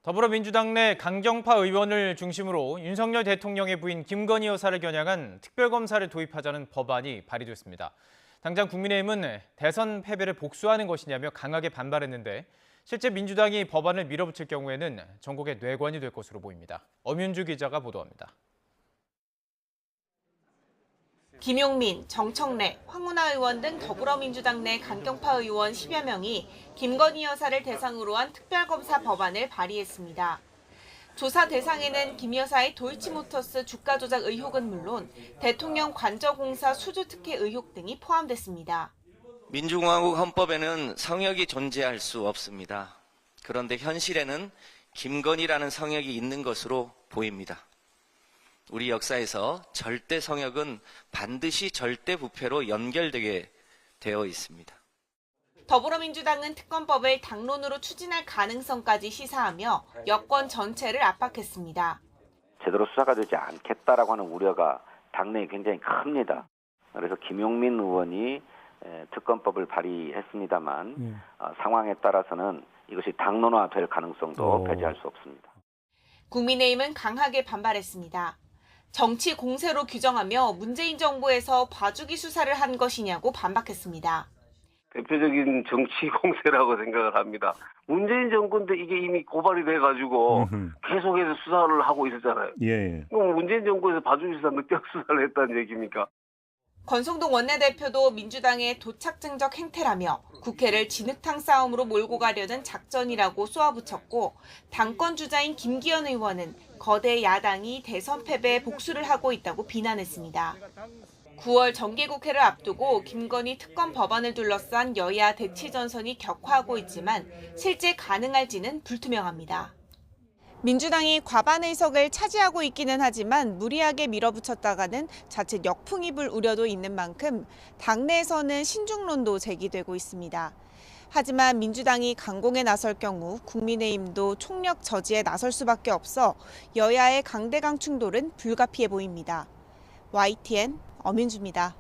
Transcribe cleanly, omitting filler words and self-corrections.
더불어민주당 내 강경파 의원을 중심으로 윤석열 대통령의 부인 김건희 여사를 겨냥한 특별검사를 도입하자는 법안이 발의됐습니다. 당장 국민의힘은 대선 패배를 복수하는 것이냐며 강하게 반발했는데 실제 민주당이 법안을 밀어붙일 경우에는 전국의 뇌관이 될 것으로 보입니다. 엄윤주 기자가 보도합니다. 김용민, 정청래, 황운하 의원 등 더불어민주당 내 강경파 의원 10여 명이 김건희 여사를 대상으로 한 특별검사 법안을 발의했습니다. 조사 대상에는 김 여사의 도이치모터스 주가 조작 의혹은 물론 대통령 관저공사 수주 특혜 의혹 등이 포함됐습니다. 민주공화국 헌법에는 성역이 존재할 수 없습니다. 그런데 현실에는 김건희라는 성역이 있는 것으로 보입니다. 우리 역사에서 절대 성역은 반드시 절대 부패로 연결되게 되어 있습니다. 더불어민주당은 특검법을 당론으로 추진할 가능성까지 시사하며 여권 전체를 압박했습니다. 제대로 수사가 되지 않겠다라고 하는 우려가 당내에 굉장히 큽니다. 그래서 김용민 의원이 특검법을 발의했습니다만 상황에 따라서는 이것이 당론화될 가능성도 배제할 수 없습니다. 국민의힘은 강하게 반발했습니다. 정치 공세로 규정하며 문재인 정부에서 봐주기 수사를 한 것이냐고 반박했습니다. 대표적인 정치 공세라고 생각을 합니다. 문재인 정권도 이게 이미 고발이 돼가지고 계속해서 수사를 하고 있었잖아요. 예. 그럼 문재인 정부에서 봐주기 수사 늑대 수사를 했다는 얘기입니까? 권성동 원내대표도 민주당의 도착증적 행태라며 국회를 진흙탕 싸움으로 몰고 가려는 작전이라고 쏘아붙였고 당권 주자인 김기현 의원은 거대 야당이 대선 패배에 복수를 하고 있다고 비난했습니다. 9월 정기국회를 앞두고 김건희 특검 법안을 둘러싼 여야 대치 전선이 격화하고 있지만 실제 가능할지는 불투명합니다. 민주당이 과반 의석을 차지하고 있기는 하지만 무리하게 밀어붙였다가는 자칫 역풍이 불 우려도 있는 만큼 당내에서는 신중론도 제기되고 있습니다. 하지만 민주당이 강공에 나설 경우 국민의힘도 총력 저지에 나설 수밖에 없어 여야의 강대강 충돌은 불가피해 보입니다. YTN 엄윤주입니다.